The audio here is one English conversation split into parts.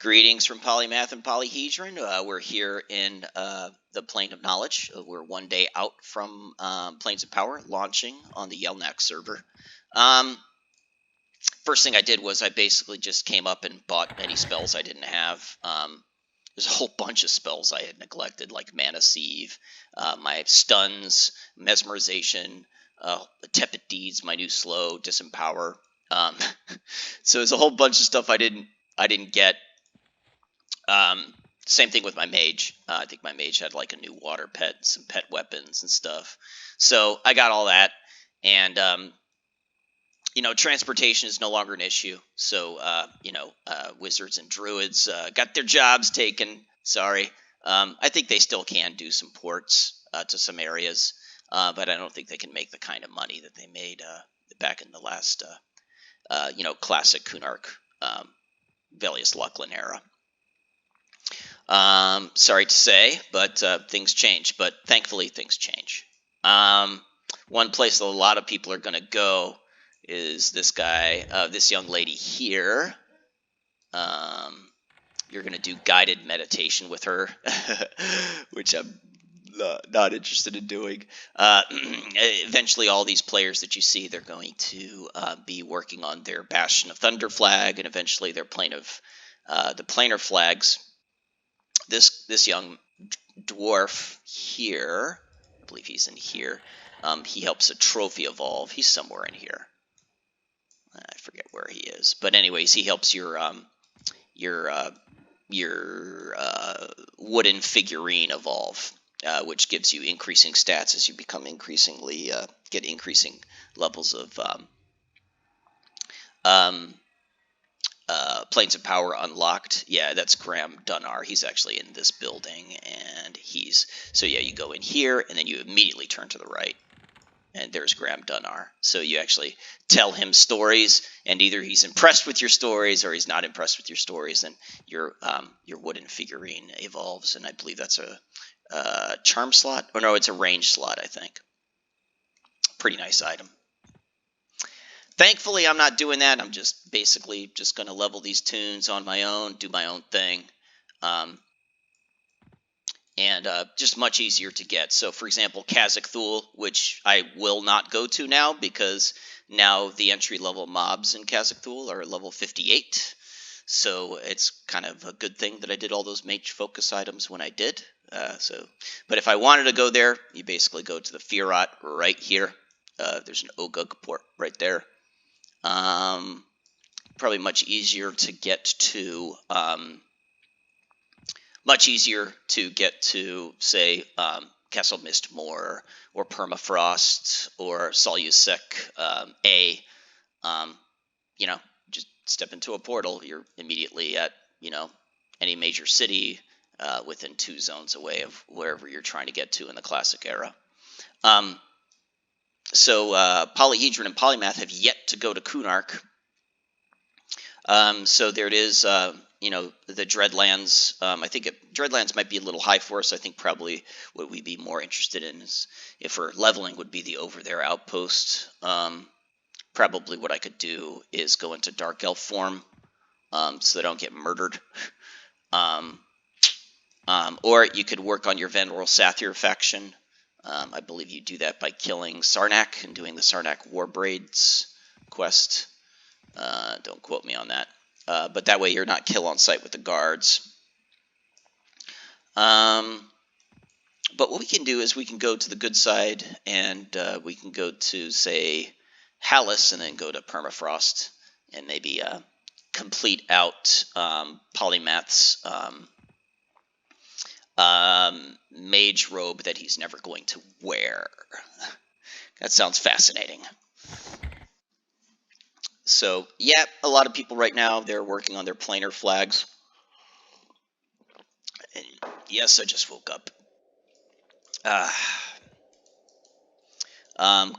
Greetings from Polymath and Polyhedron. We're here in the Plane of Knowledge. We're one day out from Planes of Power launching on the Yelnak server. First thing I did was I basically just came up and bought any spells I didn't have. There's a whole bunch of spells I had neglected, like Mana Sieve, my stuns, mesmerization, tepid deeds, my new slow, disempower. So there's a whole bunch of stuff I didn't get. Same thing with my mage. I think my mage had like a new water pet, some pet weapons and stuff. So I got all that, and transportation is no longer an issue. So wizards and druids got their jobs taken. Sorry, I think they still can do some ports to some areas, but I don't think they can make the kind of money that they made back in the last classic Kunark Velius Lucklin era. Sorry to say, but things change. But thankfully, things change. One place that a lot of people are going to go is this guy, this young lady here. You're going to do guided meditation with her, which I'm not interested in doing. Eventually, all these players that you see, they're going to be working on their Bastion of Thunder flag, and eventually their the planar flags. This young dwarf here, I believe he's in here. He helps a trophy evolve. He's somewhere in here. I forget where he is, but anyways, he helps your wooden figurine evolve, which gives you increasing stats as you become increasingly get increasing levels of Planes of Power unlocked. Yeah, that's Graham Dunnar. He's actually in this building, and you go in here, and then you immediately turn to the right, and there's Graham Dunnar. So you actually tell him stories, and either he's impressed with your stories or he's not impressed with your stories, and your wooden figurine evolves, and I believe that's a charm slot, or no, it's a range slot, I think. Pretty nice item. Thankfully, I'm not doing that. I'm just basically just going to level these tunes on my own, do my own thing, and just much easier to get. So, for example, Kazakh Thul, which I will not go to now because now the entry-level mobs in Kazakh Thul are level 58. So it's kind of a good thing that I did all those mage focus items when I did. But if I wanted to go there, you basically go to the Firat right here. There's an Ogug port right there. Probably much easier to get to, say, Castle Mistmoor or Permafrost or Solusek A. Just step into a portal. You're immediately at, any major city within 2 zones away of wherever you're trying to get to in the classic era. So Polyhedron and Polymath have yet to go to Kunark. So there it is, the Dreadlands. I think Dreadlands might be a little high for us. I think probably what we'd be more interested in is, if we're leveling, would be the Over There Outpost. Probably what I could do is go into Dark Elf form so they don't get murdered. Or you could work on your Venerable Sathir faction. I believe you do that by killing Sarnak and doing the Sarnak Warbraids quest. Don't quote me on that. But that way you're not kill on sight with the guards. But what we can do is we can go to the good side, and we can go to, say, Hallis, and then go to Permafrost, and maybe complete out Polymath's mage robe that he's never going to wear. That sounds fascinating. So, yeah, a lot of people right now, they're working on their planar flags. And yes, I just woke up.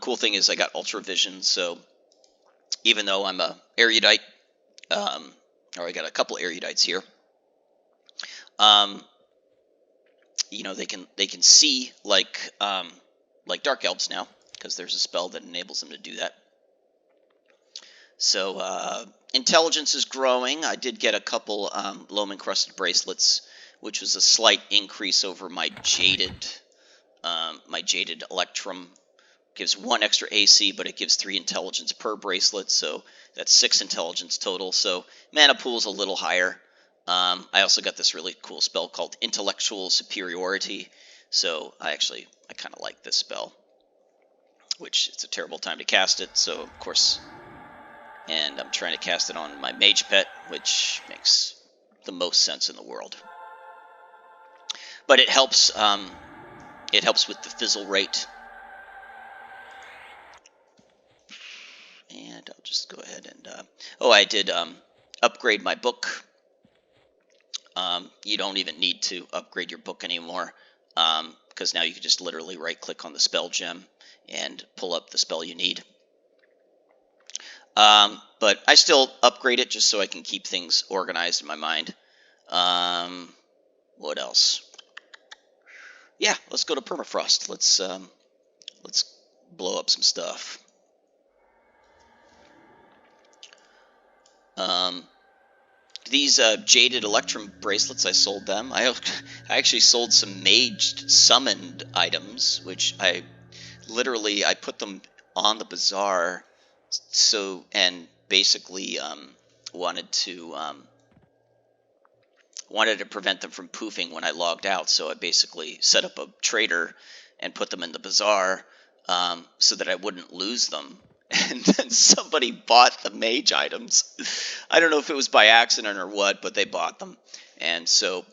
Cool thing is I got Ultra Vision, so even though I'm a erudite, or I got a couple erudites here, they can see like Dark Elves now, because there's a spell that enables them to do that. So Intelligence is growing. I did get a couple loam encrusted bracelets, which was a slight increase over my jaded electrum. Gives 1 extra AC, but it gives 3 intelligence per bracelet, so that's 6 intelligence total. So mana pool's a little higher. I also got this really cool spell called Intellectual Superiority. So I kind of like this spell, which it's a terrible time to cast it. So of course, and I'm trying to cast it on my mage pet, which makes the most sense in the world. But it helps. It helps with the fizzle rate. And I'll just go ahead and I did upgrade my book. You don't even need to upgrade your book anymore, because now you can just literally right-click on the spell gem and pull up the spell you need. But I still upgrade it just so I can keep things organized in my mind. What else? Yeah, let's go to Permafrost. Let's blow up some stuff. These jaded electrum bracelets, I sold them. I actually sold some maged summoned items, which I put them on the bazaar, and basically wanted to prevent them from poofing when I logged out. So I basically set up a trader and put them in the bazaar so that I wouldn't lose them. And then somebody bought the mage items. I don't know if it was by accident or what, but they bought them. And so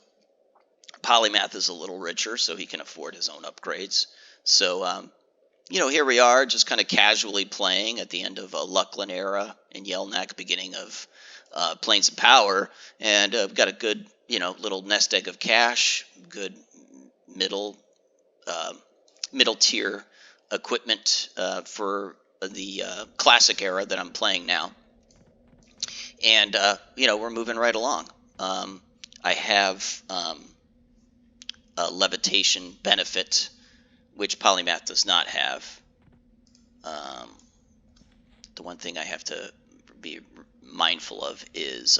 Polymath is a little richer, so he can afford his own upgrades. So, here we are, just kind of casually playing at the end of a Lucklin era in Yelnak, beginning of Plains of Power. And we've got a good, little nest egg of cash, good middle tier equipment for the classic era that I'm playing now. And, we're moving right along. I have a levitation benefit, which Polymath does not have. The one thing I have to be mindful of is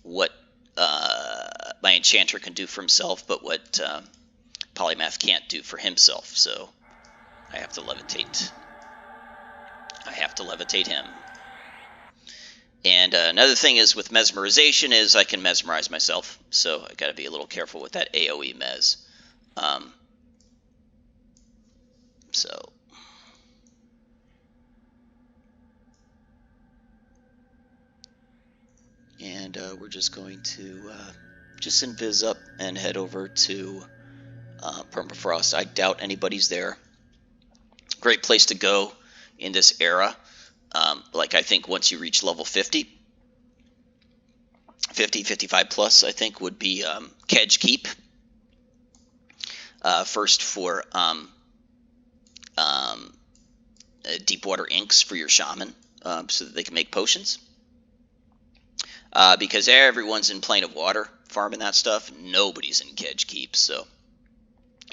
what my enchanter can do for himself, but what Polymath can't do for himself. So I have to levitate. I have to levitate him. And another thing is with mesmerization is I can mesmerize myself. So I got to be a little careful with that AoE mes. And we're just going to just invis up and head over to Permafrost. I doubt anybody's there. Great place to go in this era. I think once you reach level 50, 55 plus, I think would be Kedge Keep. First for Deepwater Inks for your shaman, so that they can make potions. Because everyone's in Plane of Water farming that stuff. Nobody's in Kedge Keep, so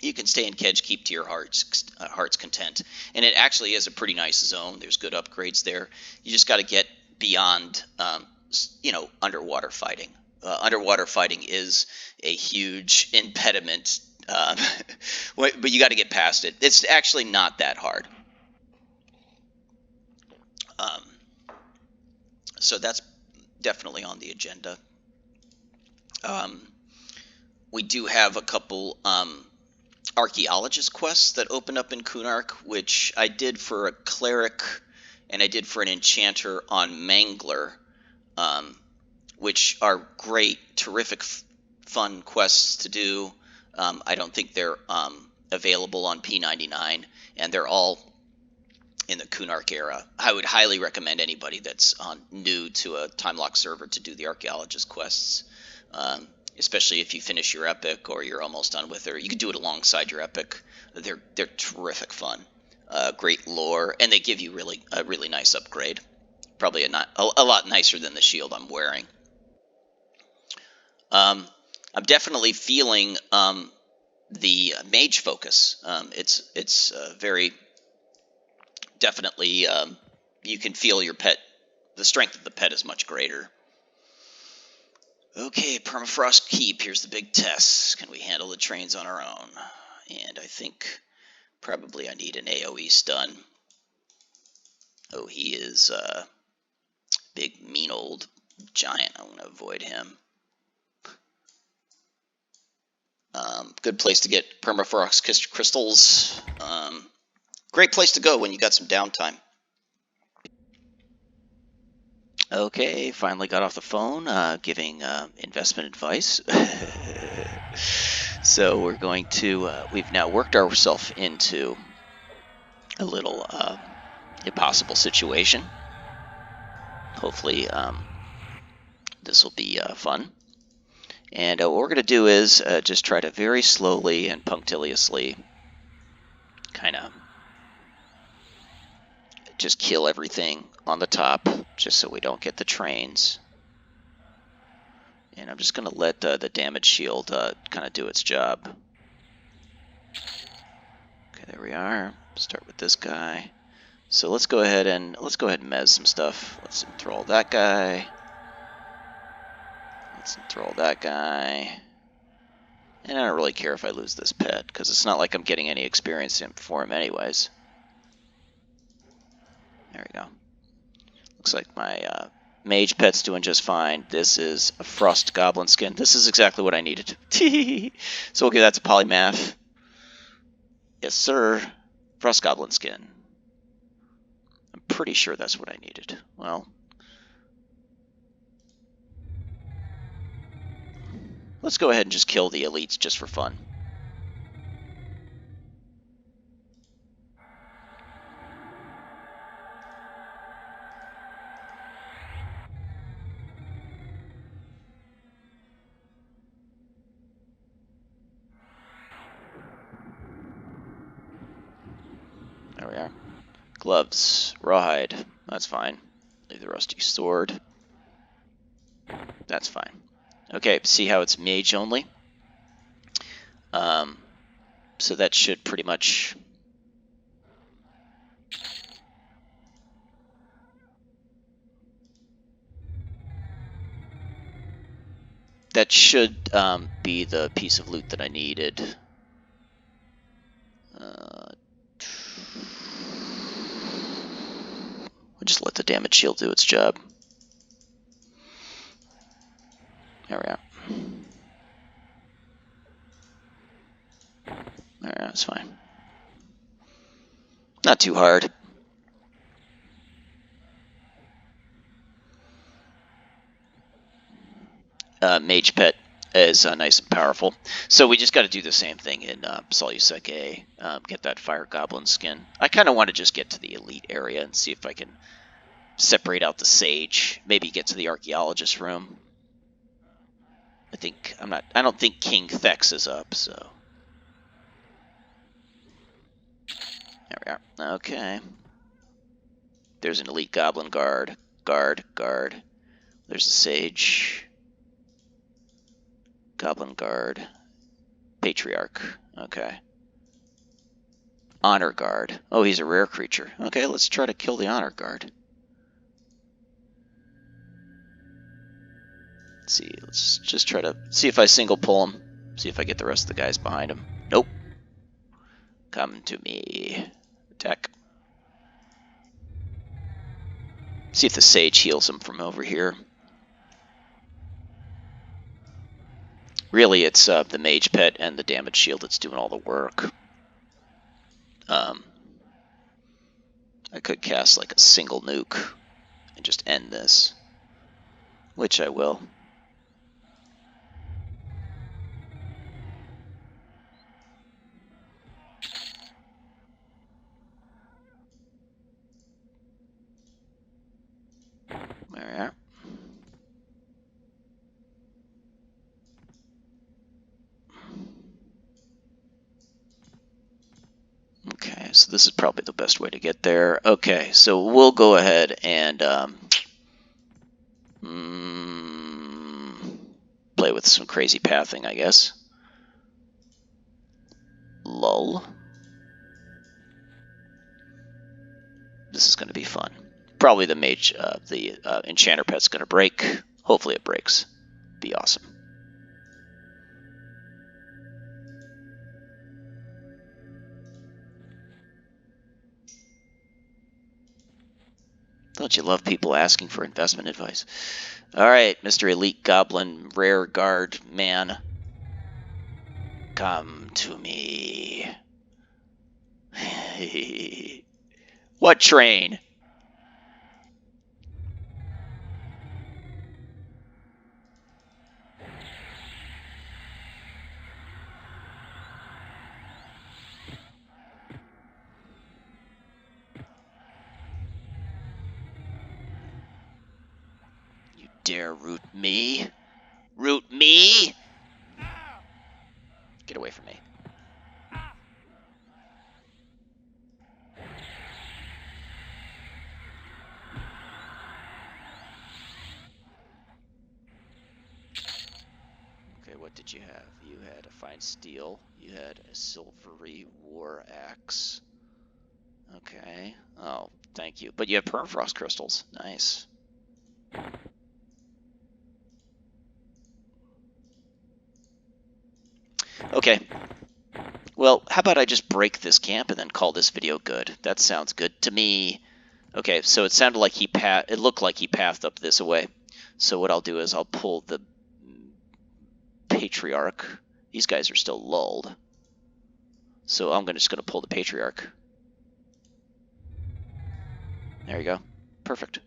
you can stay in Kedge Keep to your heart's content. And it actually is a pretty nice zone. There's good upgrades there. You just got to get beyond, underwater fighting. Underwater fighting is a huge impediment, but you got to get past it. It's actually not that hard. So that's definitely on the agenda. We do have a couple archaeologist quests that open up in Kunark, which I did for a cleric and I did for an enchanter on Mangler, which are great, terrific, fun quests to do. I don't think they're available on P99, and they're all in the Kunark era. I would highly recommend anybody that's new to a time lock server to do the archaeologist quests, especially if you finish your epic or you're almost done with it. You can do it alongside your epic. They're terrific fun, great lore, and they give you a really nice upgrade. Probably a lot nicer than the shield I'm wearing. I'm definitely feeling the mage focus. It's very definitely, you can feel your pet the strength of the pet is much greater. Okay, Permafrost Keep. Here's the big test. Can we handle the trains on our own? And I think probably I need an AoE stun. Oh, he is big, mean old giant. I want to avoid him. Good place to get Permafrost crystals. Great place to go when you got some downtime. Okay, finally got off the phone, giving investment advice. So we're going to, we've now worked ourselves into a little impossible situation. Hopefully this will be fun. And what we're going to do is just try to very slowly and punctiliously kind of just kill everything on the top, just so we don't get the trains. And I'm just going to let the damage shield kind of do its job. Okay, there we are. Start with this guy. So let's go ahead and mez some stuff. Let's enthrall that guy. Let's enthrall that guy. And I don't really care if I lose this pet, because it's not like I'm getting any experience for him anyways. There we go. Looks like my mage pet's doing just fine. This is a frost goblin skin. This is exactly what I needed. So we'll give that to polymath. Yes, sir. Frost goblin skin. I'm pretty sure that's what I needed. Well, let's go ahead and just kill the elites just for fun. There we are. Gloves, rawhide, that's fine. Leave the rusty sword. That's fine. Okay, see how it's mage only? So that should pretty much... That should be the piece of loot that I needed. We'll just let the damage shield do its job. There we are. There, that's fine. Not too hard. Mage pet is nice and powerful. So we just got to do the same thing in Soluseke, get that fire goblin skin. I kind of want to just get to the elite area and see if I can separate out the sage. Maybe get to the archaeologist room. I don't think King Thex is up, so. There we are. Okay. There's an elite goblin guard. Guard. There's a sage. Goblin guard. Patriarch. Okay. Honor guard. Oh, he's a rare creature. Okay, let's try to kill the honor guard. Let's see. Let's just try to see if I single pull him. See if I get the rest of the guys behind him. Nope. Come to me. Attack. See if the sage heals him from over here. Really, it's the mage pet and the damage shield that's doing all the work. I could cast like a single nuke and just end this, which I will. There we are. Okay, so this is probably the best way to get there. Okay, so we'll go ahead and play with some crazy pathing, I guess. Lull. This is going to be fun. probably the mage, the enchanter pet's going to break. Hopefully it breaks. Be awesome. Don't you love people asking for investment advice? All right, Mr. Elite Goblin, Rare Guard Man. Come to me. What train? You dare root me? Root me? Get away from me. Okay, what did you have? You had a fine steel. You had a silvery war axe. Okay. Oh, thank you. But you have permafrost crystals. Nice. Okay. Well, how about I just break this camp and then call this video good? That sounds good to me. Okay, so it sounded like it looked like he pathed up this way. So what I'll do is I'll pull the Patriarch. These guys are still lulled. So I'm just going to pull the Patriarch. There you go. Perfect.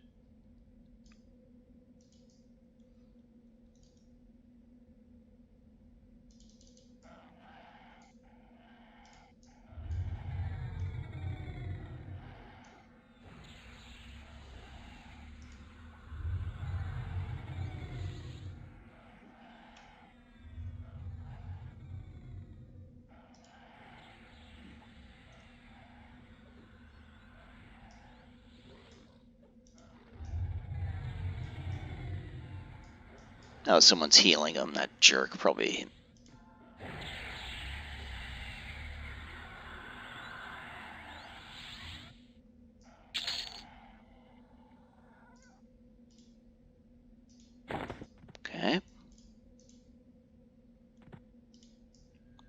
Oh, someone's healing him. That jerk probably. Okay.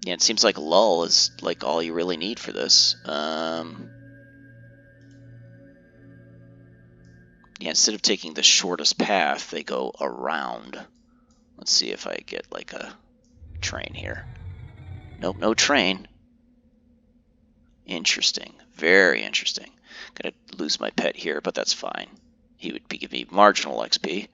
Yeah, it seems like lull is like all you really need for this. Yeah, instead of taking the shortest path, they go around. Let's see if I get like a train here. Nope, no train. Interesting. Very interesting. Gonna lose my pet here, but that's fine. He would give me marginal XP.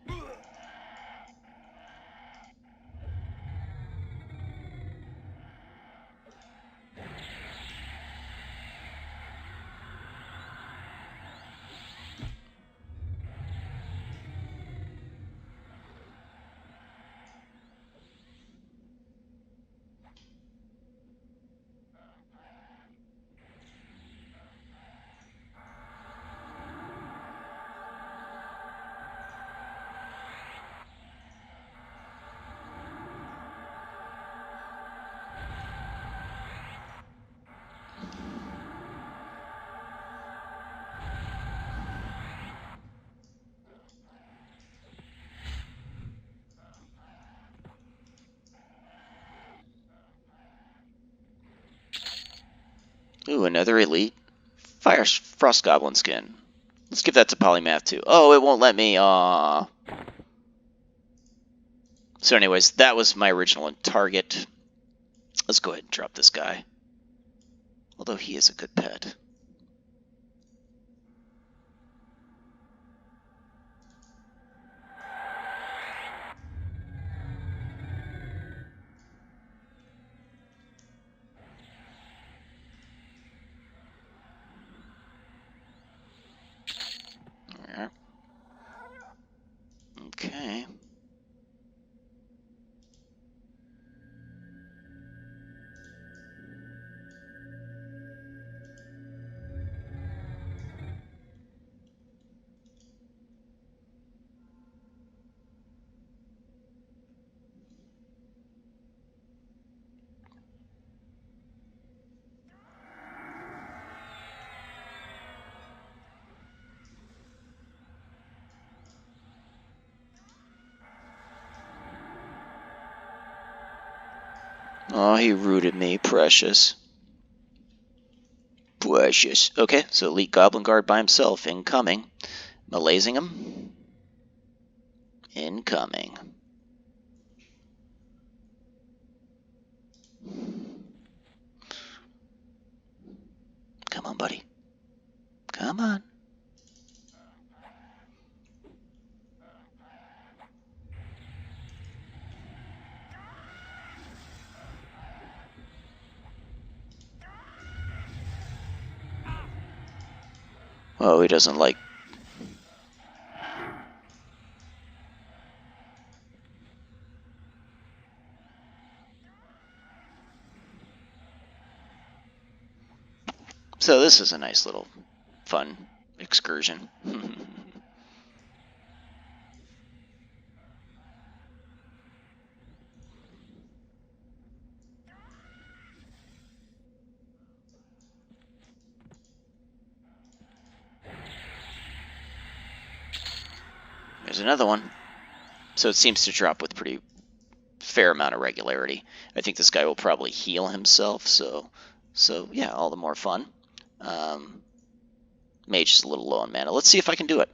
Ooh, another elite. Fire Frost Goblin skin. Let's give that to Polymath too. Oh, it won't let me. Aww. So anyways, that was my original target. Let's go ahead and drop this guy. Although he is a good pet. Okay. Oh, he rooted me, precious. Precious. Okay, so Elite Goblin Guard by himself, incoming. Malazing him. Incoming. Come on, buddy. Come on. Oh, he doesn't like... So this is a nice little fun excursion. There's another one. So it seems to drop with pretty fair amount of regularity. I think this guy will probably heal himself, so yeah, all the more fun. Mage is a little low on mana. Let's see if I can do it.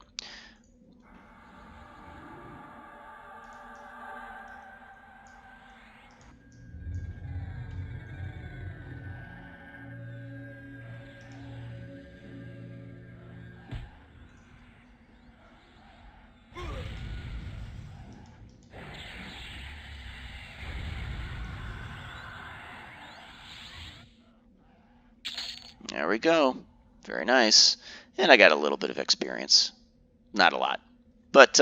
There we go. Very nice. And I got a little bit of experience. Not a lot. But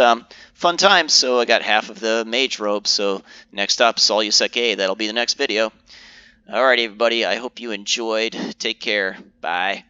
fun times, so I got half of the mage robe, so next up, Solusek. That'll be the next video. Alright, everybody, I hope you enjoyed. Take care. Bye.